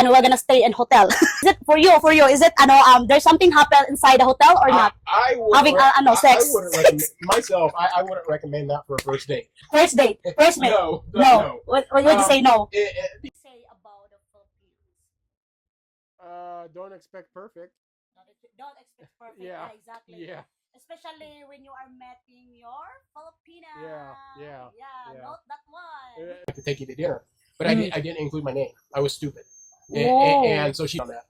and we're gonna stay in hotel. Is it for you? Is it there's something happen inside the hotel or not? I Having sex. I wouldn't recommend myself. I wouldn't recommend that for a first date. First date. First date. No. What would you say? No. Say about the Philippines. Don't expect perfect. Don't expect perfect. Yeah. Exactly. Yeah. Especially when you are meeting your Filipina. Yeah. Note that one. I to take you to dinner, but I didn't include my name. I was stupid, and so she on that.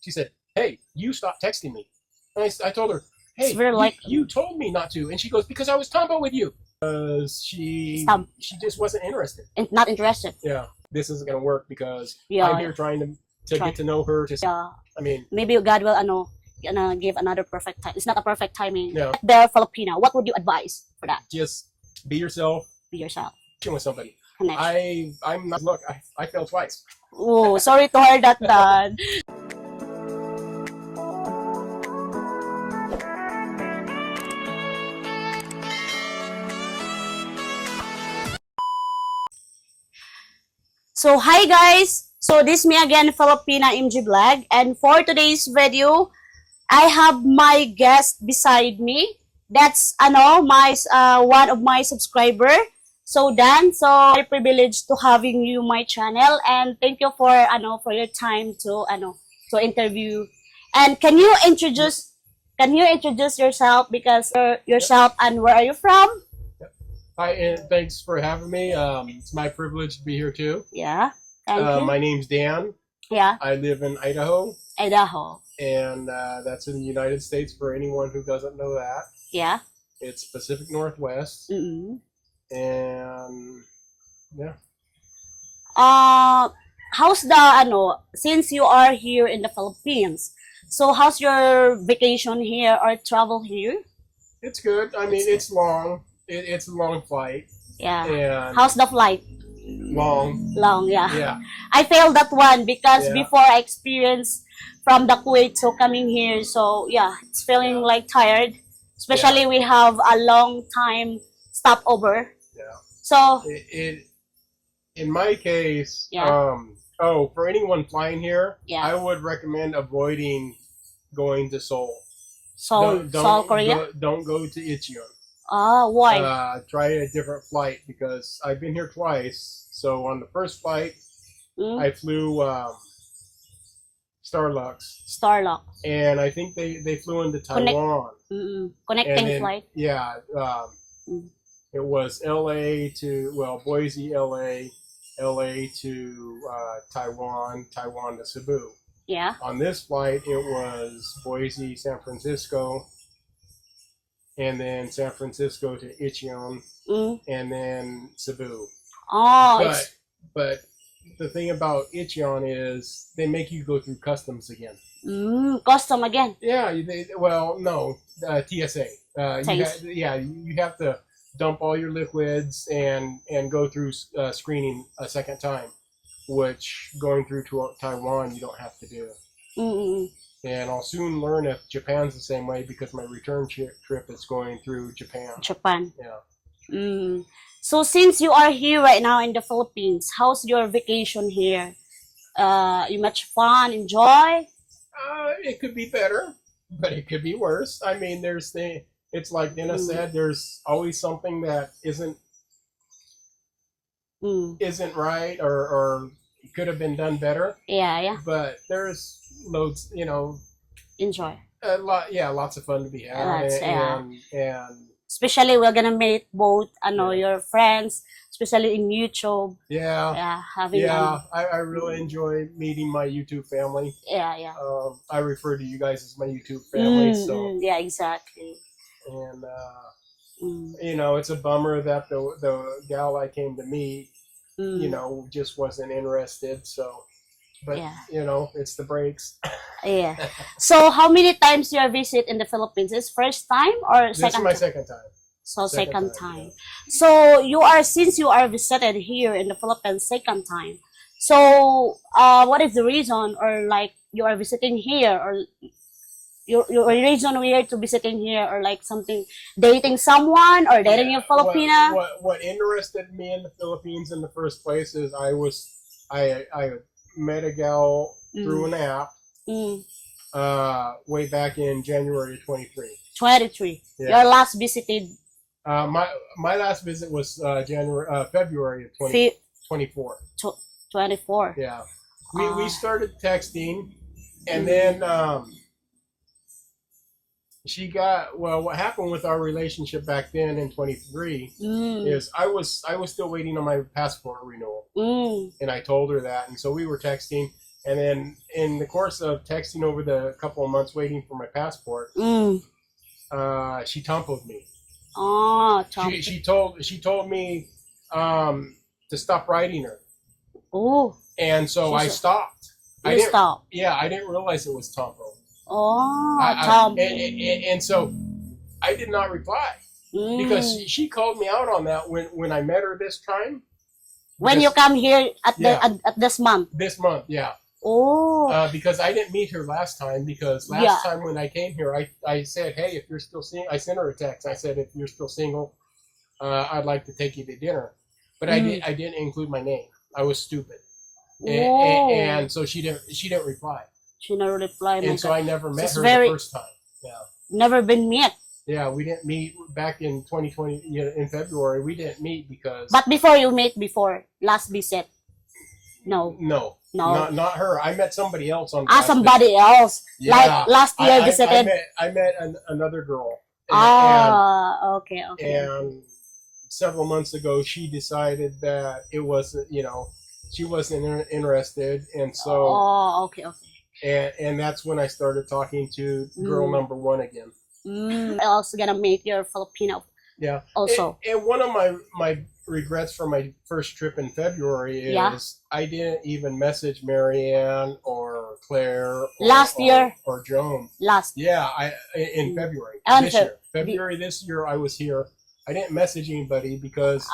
She said, "Hey, you stop texting me." And I told her, "Hey, you told me not to," and she goes, "Because I was talking with you." Because she just wasn't interested. Not interested. Yeah, this isn't gonna work because I'm here trying to get to know her. I mean, maybe God will give another perfect time. It's not a perfect timing. Yeah. They're Filipino. What would you advise for that? Just be yourself. Be yourself. With somebody. Connect. I'm not. Look, I failed twice. Oh, sorry to hear that, Dad. So hi guys, so this is me again, Filipina MG Vlog, and for today's video, I have my guest beside me. That's my one of my subscriber. So Dan, so I'm privileged to having you my channel, and thank you for your time to interview. And can you introduce yourself, because yourself and where are you from? Hi, and thanks for having me. It's my privilege to be here too. Yeah, thank you. My name's Dan. Yeah. I live in Idaho. Idaho. And that's in the United States for anyone who doesn't know that. Yeah. It's Pacific Northwest. Mm-hmm. And yeah. How's the since you are here in the Philippines, so how's your vacation here or travel here? It's good. I mean, it's long. It's a long flight. Yeah. And how's the flight? Long, yeah. Yeah. I failed that one because before I experienced from the Kuwait, so coming here, so yeah, it's feeling like tired. Especially we have a long time stopover. Yeah. So in my case, for anyone flying here, I would recommend avoiding going to Seoul. Seoul, Korea. Don't go to Incheon. Why? Try a different flight because I've been here twice. So on the first flight, I flew Starlux. And I think they flew into Taiwan. Connecting flight. Yeah. It was Boise, LA to Taiwan to Cebu. Yeah. On this flight, it was Boise, San Francisco, and then San Francisco to Incheon, and then Cebu. But the thing about Incheon is they make you go through customs again. Custom again? Yeah. TSA. You have to dump all your liquids and go through screening a second time, which going through to Taiwan you don't have to do. And I'll soon learn if Japan's the same way because my return trip is going through Japan. Yeah. So since you are here right now in the Philippines, how's your vacation here? You much fun, enjoy? It could be better, but it could be worse. I mean, it's like Dina said, there's always something that isn't right or could have been done better. Yeah. But there's loads, enjoy. Lots of fun to be had. And especially we're gonna meet both your friends, especially in YouTube. I really enjoy meeting my YouTube family. I refer to you guys as my YouTube family. Yeah, exactly. And it's a bummer that the gal I came to meet just wasn't interested. So but it's the breaks. Yeah. So how many times you visit in the Philippines? Is first time or second? This is my second time. So second time. So since you are visited here in the Philippines second time. So what is the reason, or like you are visiting here, or your reason we are to visiting here, or like something dating someone or dating a Filipina? What interested me in the Philippines in the first place is I met a gal through Mm. an app Mm. way back in January of 23. 23. Yeah. Your last visited My last visit was February of fi- 24. 24. Yeah. We Ah. started texting, and then she got, well, what happened with our relationship back then in 23 Mm. is I was still waiting on my passport renewal, Mm. and I told her that, and so we were texting, and then in the course of texting over the couple of months waiting for my passport, Mm. she tumbled me. Oh, She told me to stop writing her, Oh, and so I she's stopped. you stop. Yeah, I didn't realize it was Tompo. Oh, And so I did not reply because Mm. she called me out on that when I met her this time. When you come here at Yeah. at this month. This month, yeah. Oh. Because I didn't meet her last time, because last time when I came here, I said, hey, if you're still single, I sent her a text. I said, if you're still single, I'd like to take you to dinner. But I didn't include my name. I was stupid. And so she didn't reply. She never replied. And so I never met her very, the first time. Yeah. Never been met. Yeah, we didn't meet back in 2020, in February. We didn't meet because... But before you met before, last visit? No. No. No. Not her. I met somebody else on... somebody else. Yeah. Like last year visited? I met another girl. Okay. And several months ago, she decided that it wasn't, she wasn't interested. And so... Oh, okay. And that's when I started talking to girl number one again. I also gonna make your Filipino. Yeah. Also. And one of my regrets from my first trip in February is I didn't even message Marianne or Claire or Joan. In February. February this year I was here. I didn't message anybody because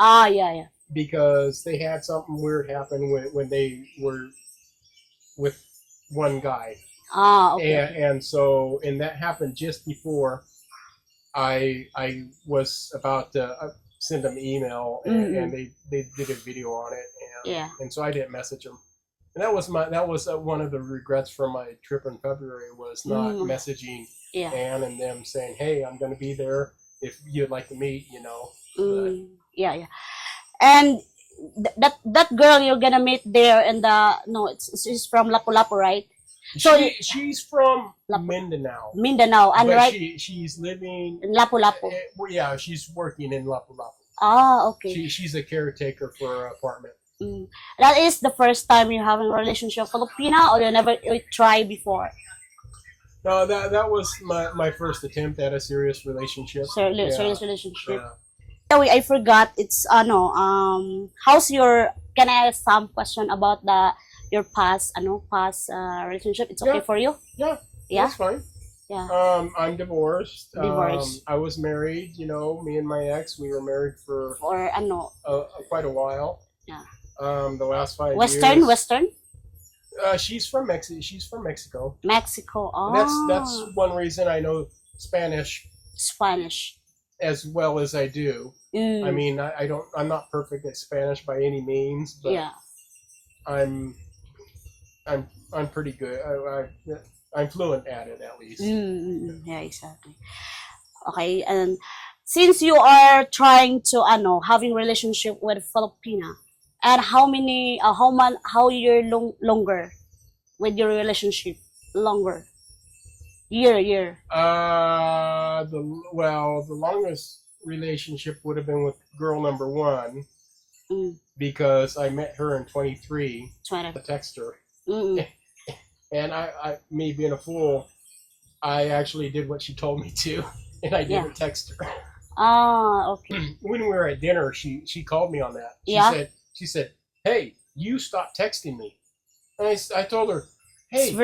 because they had something weird happen when they were with one guy. Okay. And that happened just before I was about to send them an email, and they did a video on it, and so I didn't message them. And that was one of the regrets from my trip in February, was not messaging Anne and them saying, hey, I'm going to be there if you'd like to meet, And that girl you're gonna meet there in she's from Lapu-Lapu, right? So she's from Mindanao. And but right? She's living in Lapu-Lapu. Yeah, she's working in Lapu-Lapu. Okay. She's a caretaker for an apartment. That is the first time you having a relationship with Filipina, or you never tried before? No, that was my first attempt at a serious relationship. Serious relationship. I forgot. It's how's your? Can I ask some question about your past relationship? It's okay for you? Yeah. That's fine. Yeah. I'm divorced. Divorced. I was married. Me and my ex, we were married for quite a while. Yeah. The last 5 years. Western. She's from Mexico. Mexico. Oh. That's one reason I know Spanish as well as I do. I mean, I'm not perfect at Spanish by any means, but I'm pretty good. I'm fluent at it, at least. Yeah, exactly. Okay, and since you are trying to having relationship with Filipina, and how year longer with your relationship longer? Year. The longest relationship would have been with girl number one, because I met her in 23. I text her. And me being a fool, I actually did what she told me to, and I didn't text her. Okay. When we were at dinner, she called me on that. She said, hey, you stopped texting me. And I told her, hey,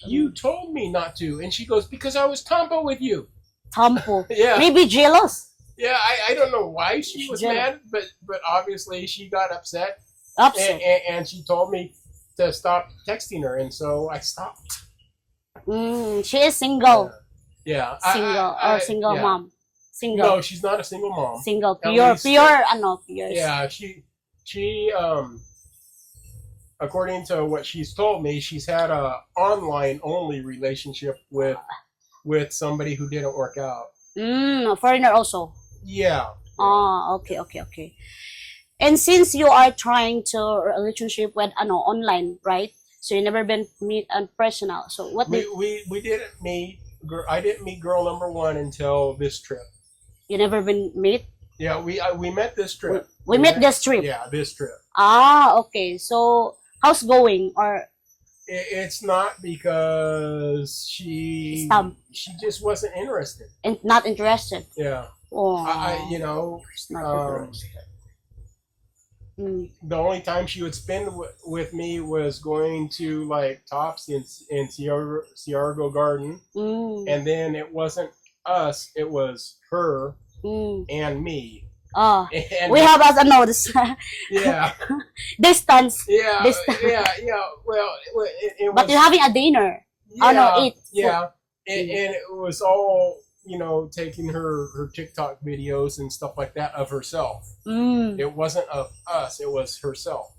you told me not to. And she goes, because I was Tompo with you. Tompo? Yeah. Maybe jealous? Yeah, I don't know why she was mad, but obviously she got upset. And she told me to stop texting her, and so I stopped. She is single. Yeah. Single mom. Single. No, she's not a single mom. Single. Pure. Yeah, according to what she's told me, she's had a online only relationship with somebody who didn't work out. A foreigner also. Yeah. Ah, okay, okay, okay. And since you are trying to relationship with online, right? So you never been meet and personal. So what did We didn't meet. I didn't meet girl number one until this trip. you never been meet? Yeah, we met this trip. We met this trip. Yeah, this trip. Ah, okay. So how's going or It's not because Stump. she just wasn't interested. not interested? Yeah. Oh, You know, it's not interested. the only time she would spend with me was going to like Tops in Ciargo Garden, and then it wasn't us; it was her and me. Oh, And we have as a notice. yeah, Distance. yeah, Distance. yeah. Well, it But was, you're having a dinner. yeah, Oh no, eat. yeah, and it was all, you know, taking her TikTok videos and stuff like that of herself. It wasn't of us; it was herself.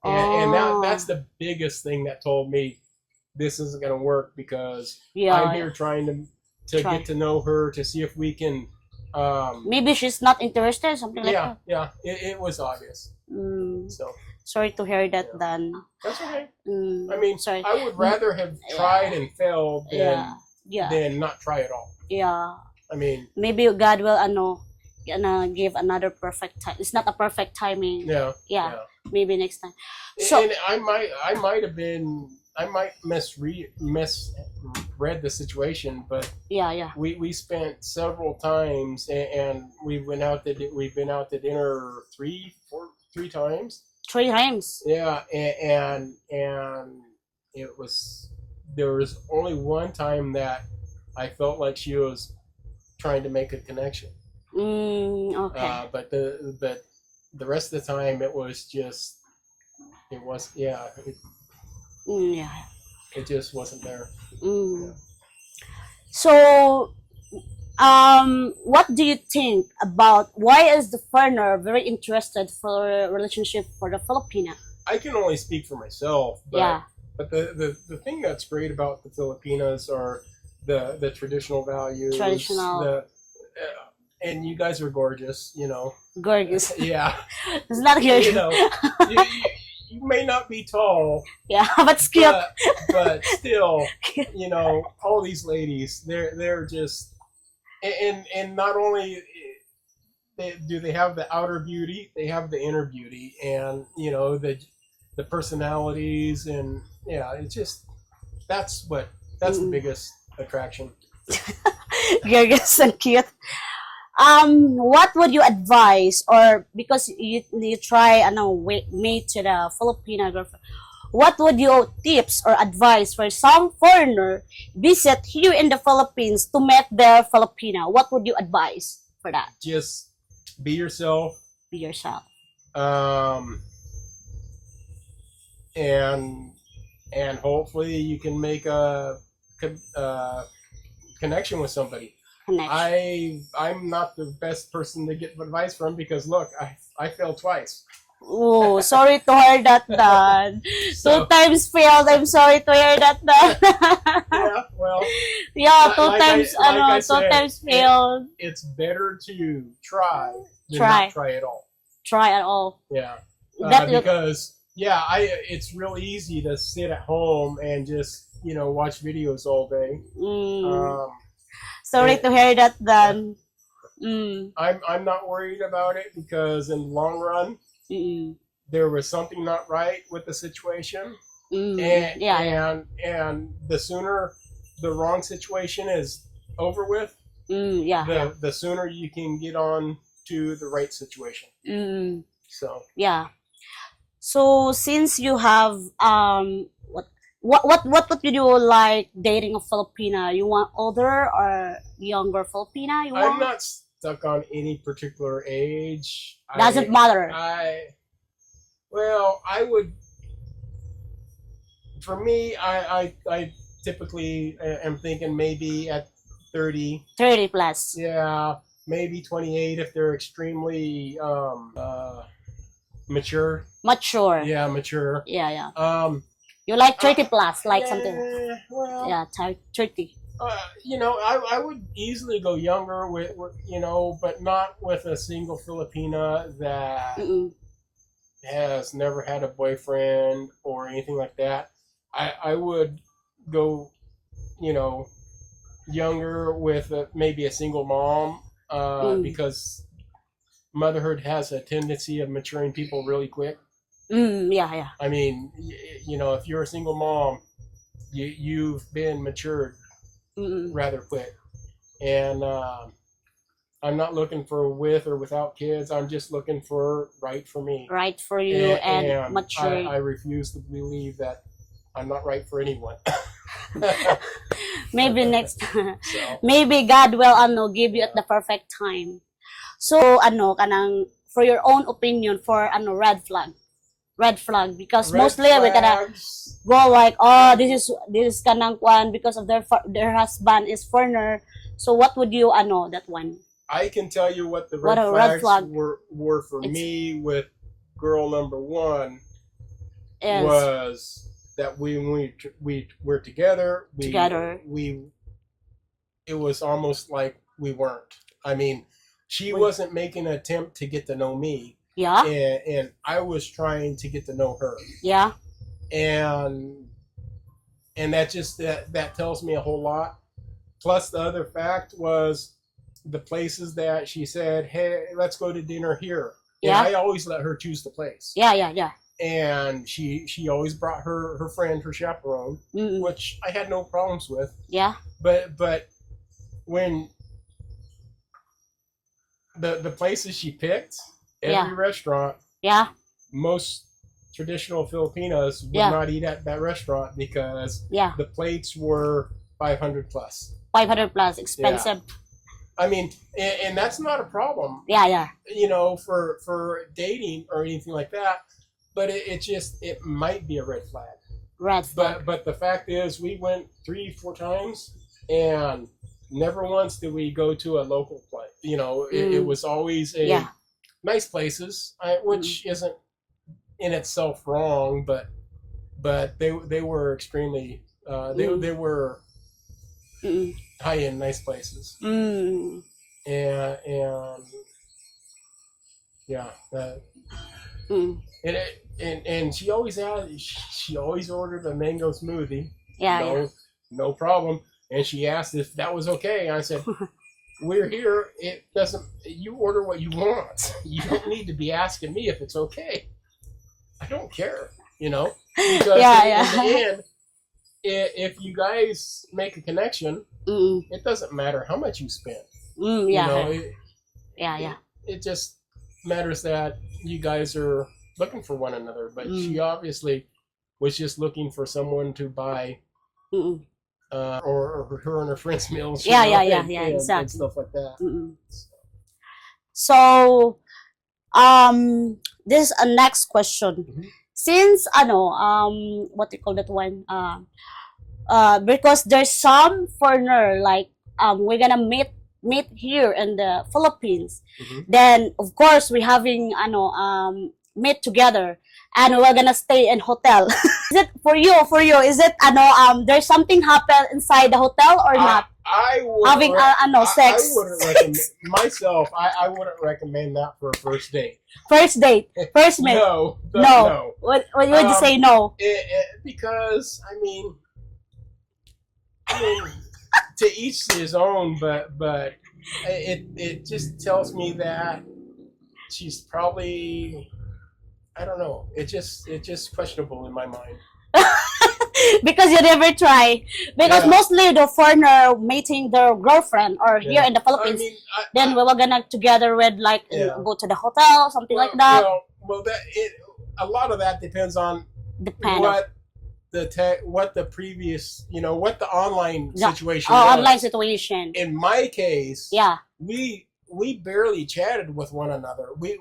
And that's the biggest thing that told me this isn't going to work, because I'm here trying to get to know her, to see if we can. Maybe she's not interested, something like that. Yeah, it was obvious. So sorry to hear that, Dan. that's okay. I mean, sorry. I would rather have tried and failed than not try at all. Yeah. I mean, maybe God will give another perfect time. It's not a perfect timing. Yeah. Maybe next time. So and I might misread the situation, but we spent several times, and we've been out to dinner three times. 3 times. Yeah, and there was only one time that I felt like she was trying to make a connection. Okay. But the rest of the time it just wasn't there. Yeah. So, what do you think about why is the foreigner very interested for a relationship for the Filipina? I can only speak for myself, but the thing that's great about the Filipinas are the traditional values. And you guys are gorgeous, you know. Gorgeous. Yeah. It's not gorgeous. You know, you may not be tall. Yeah, but skilled. But still, you know, all these ladies, they're just, and not only do they have the outer beauty, they have the inner beauty, and you know the personalities, and yeah, it's just that's the biggest attraction. Gorgeous and cute. What would you advise, or because you try meet to the Filipina girlfriend, what would you tips or advice for some foreigner visit here in the Philippines to meet their Filipina? What would you advise for that? Just be yourself. Be yourself. And hopefully you can make a connection with somebody. I'm not the best person to get advice from, because look, I failed twice. Oh, sorry to hear that, Dan. So, 2 times failed. I'm sorry to hear that, Dan. Yeah, well. Yeah, two like times. I said, 2 times failed. It's better to try than Try. not try at all. Try at all. Yeah. That because it's real easy to sit at home and just watch videos all day. Sorry to hear that, Dan. I'm not worried about it, because in the long run, there was something not right with the situation, and the sooner the wrong situation is over with, the sooner you can get on to the right situation. So since you have what would you do, like dating a Filipina? You want older or younger Filipina? I'm not stuck on any particular age. Doesn't matter. I would. For me, I typically am thinking maybe at 30. 30 plus. Yeah, maybe 28 if they're extremely mature. Mature. Yeah, mature. Yeah. Um, You like 30 plus, like yeah, something. well, Yeah, 30. you know, I would easily go younger with, you know, but not with a single Filipina that Mm-mm. has never had a boyfriend or anything like that. I would go, you know, younger with maybe a single mom, Mm. because motherhood has a tendency of maturing people really quick. Yeah. I mean, you know, if you're a single mom, you've been matured Mm-mm. rather quick. And I'm not looking for with or without kids. I'm just looking for right for me. Right for you and And mature. I refuse to believe that I'm not right for anyone. Maybe next So, maybe God will give you at the perfect time. So kanang for your own opinion for red flag. Red flag because red mostly we gonna flags. go like, oh, this is kanang kwan because of their husband is foreigner. So what would you that one? I can tell you what the What red a red flags flag. were for It's- me with girl number one Is was that when we were together, it was almost like we weren't. I mean, she wasn't making an attempt to get to know me, yeah, and I was trying to get to know her, yeah, and that tells me a whole lot. Plus, the other fact was the places that she said, "Hey, let's go to dinner here." And yeah, I always let her choose the place. yeah. And she always brought her friend, her chaperone, Mm-mm. which I had no problems with. Yeah, But when the places she picked, every restaurant, yeah, most traditional Filipinos would not eat at that restaurant because yeah. the plates were 500 plus. 500 plus expensive. I mean, and that's not a problem. Yeah. You know, for dating or anything like that. But it might be a red flag. Red flag. But the fact is, we went 3-4 times, and never once did we go to a local place. You know, it was always nice places, which isn't in itself wrong, but they were extremely they were high end nice places, and yeah. And she always ordered a mango smoothie. No problem. And she asked if that was okay. And I said, "We're here. It doesn't. You order what you want. You don't need to be asking me if it's okay. I don't care. You know, because in the end, if you guys make a connection, it doesn't matter how much you spend. You know, it just matters that you guys are looking for one another. But she obviously was just looking for someone to buy, or her and her friends' meals. Exactly. And stuff like that. So, this is a next question. Since what do you call that one? Because there's some foreigner like we're gonna meet here in the Philippines. Then of course we having meet together and we're gonna stay in hotel. Is it for you? Is it there's something happen inside the hotel or not? I having sex. I wouldn't recommend myself. I wouldn't recommend that for a first date. First meet. No. What would you say? No. Because I mean, to each his own. But it just tells me that she's probably, I don't know. It's just questionable in my mind. Because you never try. Because mostly the foreigner meeting their girlfriend or here in the Philippines, I mean, then we were gonna together with go to the hotel, something like that. Well, a lot of that depends on what the previous, what the online situation was. Online situation. In my case, yeah, we barely chatted with one another. It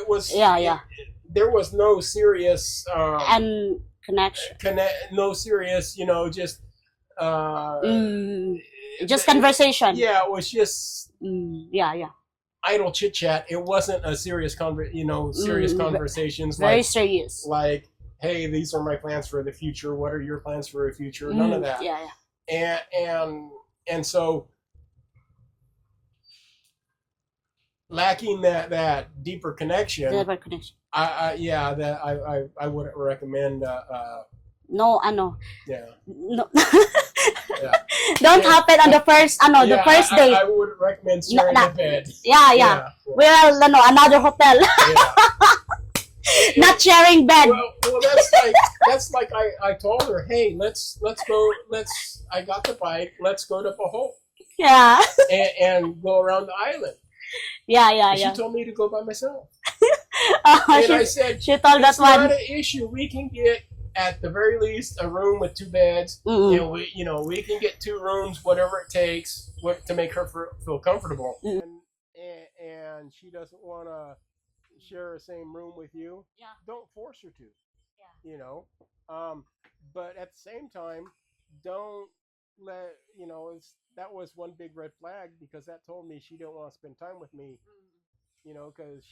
was there was no serious and connection. No serious, just just conversation. Yeah, it was just idle chit chat. It wasn't a serious serious conversations Very like serious. like, hey, these are my plans for the future. What are your plans for the future? None of that. Yeah, And so lacking that deeper connection. Never connection. Yeah, that I wouldn't recommend. No, ano. Yeah. No. Yeah. Don't Yeah. happen on the first, ano, the first date. I wouldn't recommend sharing No, a bed. Yeah. Well, ano, another hotel. Yeah. Not sharing bed. Well, that's like I told her, hey, let's go. I got the bike. Let's go to Bohol Yeah. and go around the island. Yeah. She told me to go by myself, Oh, and I said, she told that it's not one. an issue. We can get at the very least a room with 2 beds. Mm-mm. And we can get 2 rooms, whatever it takes, to make her feel comfortable. And she doesn't want to share the same room with you. Yeah. Don't force her to. Yeah. You know, but at the same time, don't let that was one big red flag, because that told me she didn't want to spend time with me. Because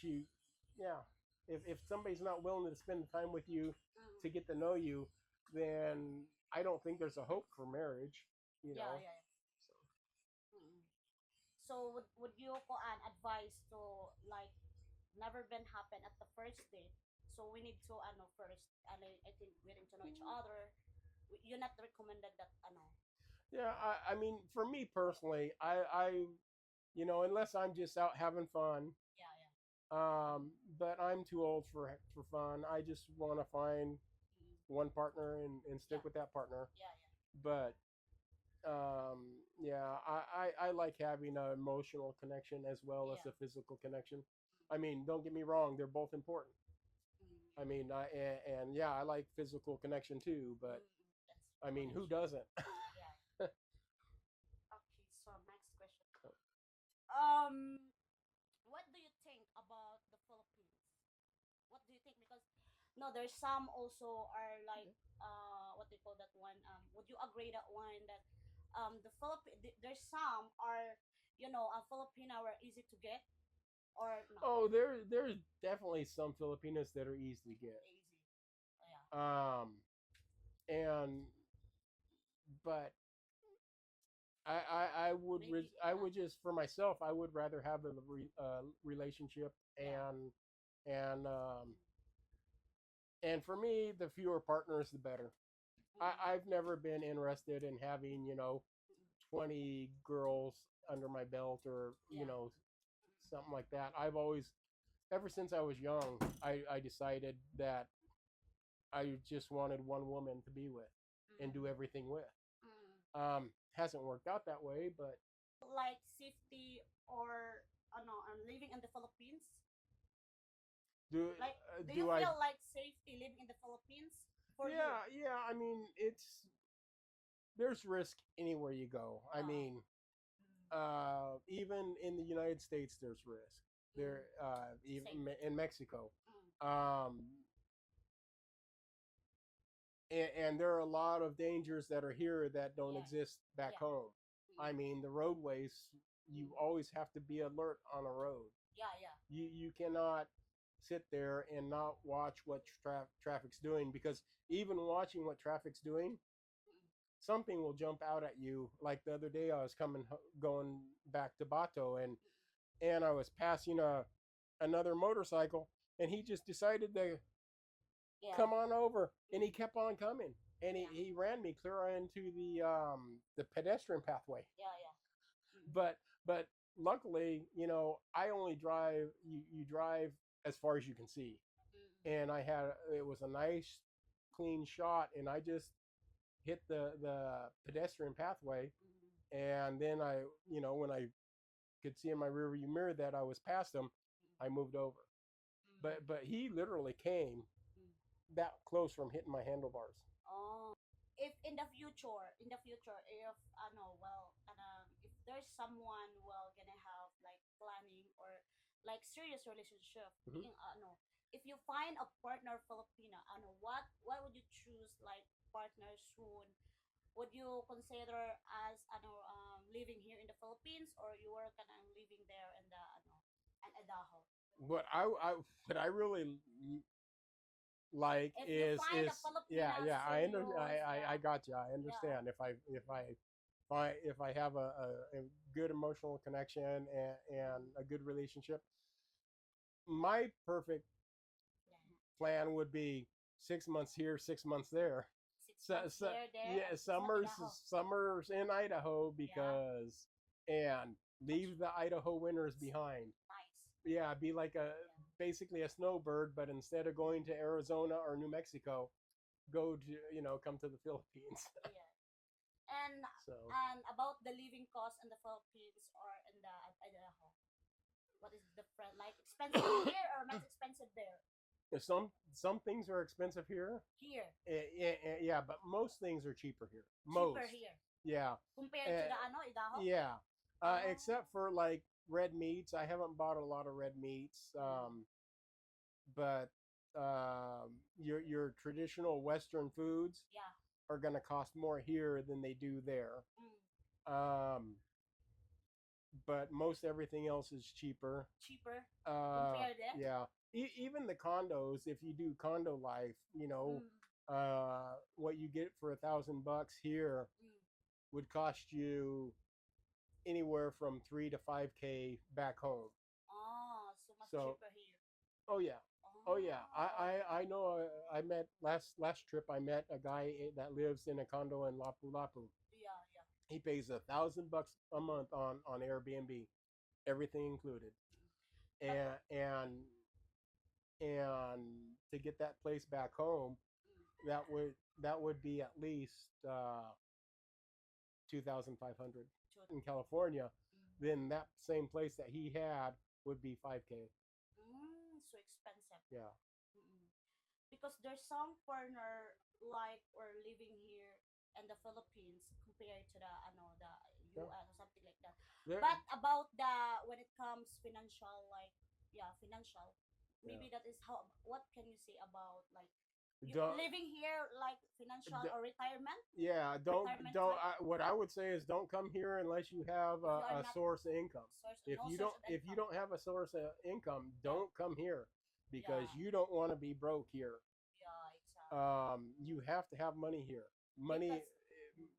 yeah, if somebody's not willing to spend time with you to get to know you, then I don't think there's a hope for marriage. Yeah. So would you ko an advice to like never been happen at the first date? So we need to ano first, and I think getting to know each other. You not recommended that ano. Yeah, I mean, for me personally, unless I'm just out having fun. Yeah. But I'm too old for fun. I just want to find one partner and stick with that partner. Yeah. But yeah, I like having an emotional connection as well as a physical connection. I mean, don't get me wrong; they're both important. I mean, and yeah, I like physical connection too. But I mean, who doesn't? Yeah. Okay, so next question. Um, what do you think about the Philippines? What do you think? Because no, there's some also are like what they call that one. Would you agree that one that there's some are Filipino are easy to get or no? Oh, there's definitely some Filipinos that are easy to get. Easy. Yeah. And but I would just, for myself, I would rather have a relationship, and and for me, the fewer partners the better. I've never been interested in having 20 girls under my belt, or something like that. I've always, ever since I was young, I decided that I just wanted one woman to be with and do everything with. Hasn't worked out that way, but Like safety or no, living in the Philippines. do Like, do you do I? feel like safety living in the Philippines for you? Yeah. I mean, there's risk anywhere you go. I mean, even in the United States, there's risk. There, even in Mexico, um, and there are a lot of dangers that are here that don't exist back home. I mean, the roadways, you always have to be alert on a road. Yeah. You cannot sit there and not watch what traffic's doing, because even watching what traffic's doing, something will jump out at you. Like the other day, I was going back to Bato, and I was passing another motorcycle, and he just decided to come on over, and he kept on coming, and he ran me clear into the pedestrian pathway. Yeah. But luckily, I only drive. You drive as far as you can see, and it was a nice clean shot, and I just hit the pedestrian pathway, and then when I could see in my rearview mirror that I was past him, I moved over. But he literally came that close from hitting my handlebars. Oh, if in the future, if if there's someone gonna have like planning or like serious relationship, Mm-hmm. if you find a partner Filipina, what would you choose like partner soon? Would you consider as living here in the Philippines, or you were kind of living there in the and Idaho. What I really like If you find a is Filipinas I got you. I yeah, understand if I have a good emotional connection and a good relationship, my perfect yeah. plan would be 6 months here, 6 months there. 6 months here, there, Yeah, and 6 months Idaho. summers in Idaho Yeah, because and leave the Idaho winters behind. nice. Yeah, be like a Yeah. basically a snowbird, but instead of going to Arizona or New Mexico, go to come to the Philippines. Yeah. And So and about the living cost in the Philippines or in the Idaho, what is the different? Like expensive here or not expensive there? some things are expensive here. Here, Yeah, but most things are cheaper here. cheaper Most. here Yeah. compared to the Uh, Idaho. yeah. Oh, Except for like red meats. I haven't bought a lot of red meats. But your traditional Western foods yeah. are going to cost more here than they do there. Mm, Um, but most everything else is cheaper. cheaper compared there. Yeah, even the condos. If you do condo life, Mm, what you get for $1,000 here mm. would cost you anywhere from 3 to 5K back home. Oh, so much So, cheaper here. oh yeah, oh yeah. Oh, I know. I met last trip. I met a guy that lives in a condo in Lapu Lapu. yeah, yeah. He pays $1,000 a month on Airbnb, everything included, But and and to get that place back home, mm, that would be at least 2,500 so, in California. mm, Then that same place that he had would be 5K. so expensive. Yeah, Mm-mm. Because there's some foreigner like or living here in the Philippines compared to the the yeah. US or something like that. There, But about the when it comes financial like yeah financial, yeah. maybe that is how what can you say about like you Don't, living here like financial or retirement yeah, retirement don't. type What I would say is don't come here unless you have if you are a not source of income. source no source of If you income. don't have a source of income, Yeah, don't come here because yeah, you don't want to be broke here. yeah, exactly. You have to have money here. Money Because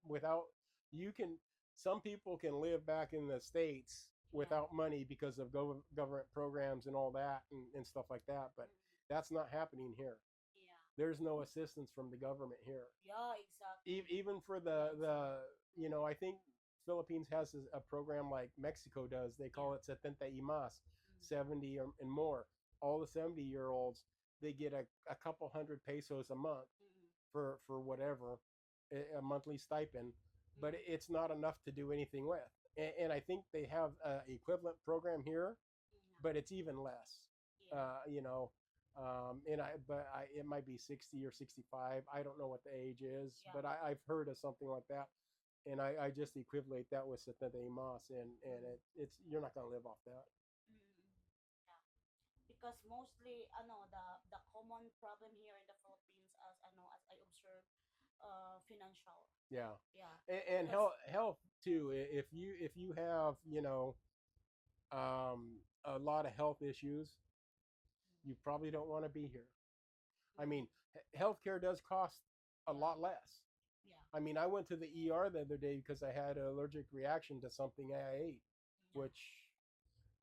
without you can. Some people can live back in the states yeah, without money because of government programs and all that and stuff like that. But mm, that's not happening here. yeah, There's no assistance from the government here. yeah, exactly. Even for Yeah, exactly. I think Philippines has a program like Mexico does. They call Yeah. it 70 y más, Mm, 70 and more. All the 70-year olds, they get a couple hundred pesos a month mm, for whatever, a monthly stipend, but mm, it's not enough to do anything with. And I think they have a equivalent program here, yeah, but it's even less. yeah, You know, it might be 60 or 65. I don't know what the age is, yeah. but I've heard of something like that, and I just equivalent that with setenta y más, and Mm, it's you're not going to live off that. mm, mm, yeah. Because mostly, the common problem here in the Philippines, as as I observe, financial. Yeah, Yeah, and because health too. If you have a lot of health issues, you probably don't want to be here. I mm, mean, healthcare does cost a yeah, lot less. yeah, I mean, I went to the ER the other day because I had an allergic reaction to something I ate, yeah, which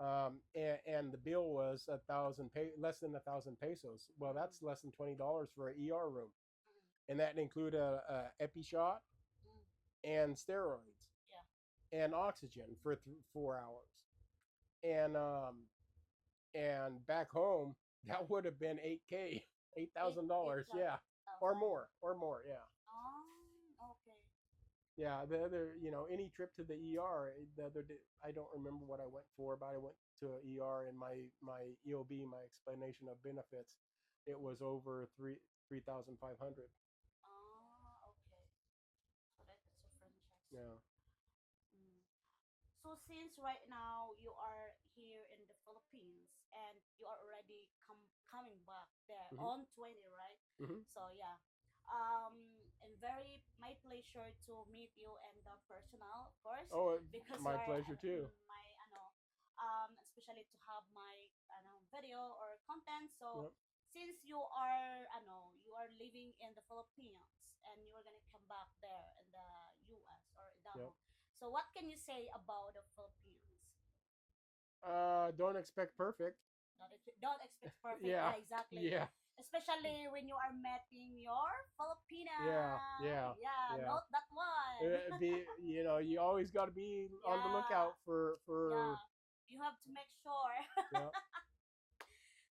and the bill was less than 1,000 pesos. Well, mm, that's less than $20 for an ER room, mm, and that include a epi shot mm, and steroids yeah, and oxygen for 4 hours. And and back home yeah. that would have been 8K, eight Eight thousand eight dollars, yeah, thousand dollars. or more, yeah. Oh, okay. Yeah, the other, any trip to the ER, the other day, I don't remember what I went for, but I went to a ER and my EOB, my explanation of benefits, it was over 3,500. Oh, okay. So that is a franchise. Yeah. Mm. So since right now you are here in the Philippines and you are already coming back there Hmm. on 20, right? Hmm. So yeah. And very my pleasure to meet you and the personal, of course, Oh, because you my are pleasure too. my especially to have my video or content. So Yep. since you are you are living in the Philippines and you are gonna come back there in the US or Yep. Idaho, so what can you say about the Philippines? Don't expect perfect. Don't expect perfect. Yeah. Yeah, exactly. Yeah. Especially when you are meeting your Filipina. Yeah. Yeah. Yeah, Yeah. note that one. You always got to be on the Yeah, lookout for. yeah. You have to make sure. Yeah.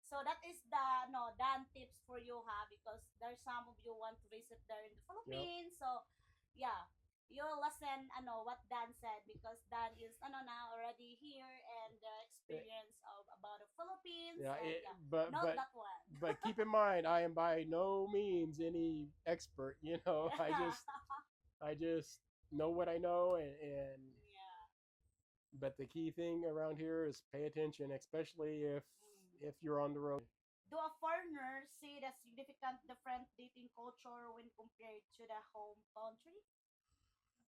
So that is the no Dan tips for you, because there's some of you want to visit there in the Yep. Philippines. So yeah, you'll listen what Dan said, because Dan is now already here and the experience of about the Philippines. Yeah. And yeah, But note that one. but keep in mind, I am by no means any expert. I just know what I know, and Yeah. but the key thing around here is pay attention, especially Mm. if you're on the road. Do a foreigner see the significant different dating culture when compared to the home country?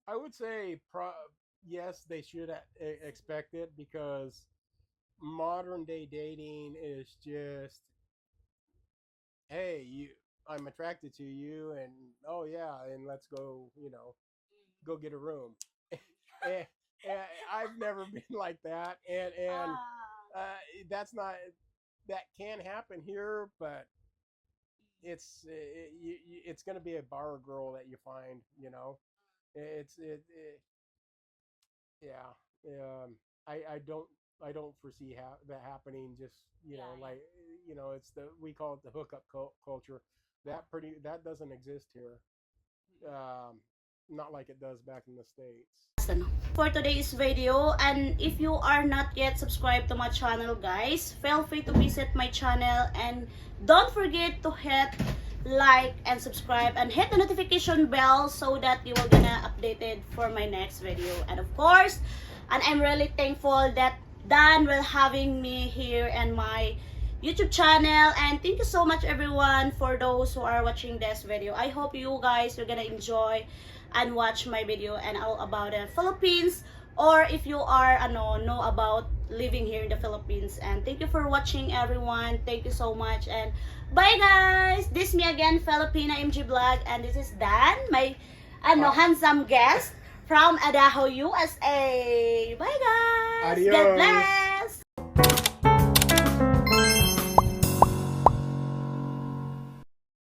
I would say yes, they should expect it, because modern day dating is just, hey, I'm attracted to you, and oh yeah, and let's go, go get a room. and, and I've never been like that, and Ah, uh, that's not that can happen here, but it's going to be a bar girl that you find. It's yeah. I don't foresee that happening. Just yeah, yeah. like, it's we call it the hookup culture. That doesn't exist here. Um, Not like it does back in the States. For today's video, and if you are not yet subscribed to my channel, guys, feel free to visit my channel, and don't forget to hit like and subscribe and hit the notification bell so that you will gonna updated for my next video. And of course, and I'm really thankful that Dan will having me here in my YouTube channel. And thank you so much, everyone, for those who are watching this video. I hope you guys are gonna enjoy and watch my video and all about the Philippines, or if you are know about living here in the Philippines. And thank you for watching, everyone. Thank you so much, and bye, guys. This is me again, Filipina MG Vlog, and this is Dan, my handsome guest from Idaho, USA. Bye, guys. God Adios. bless.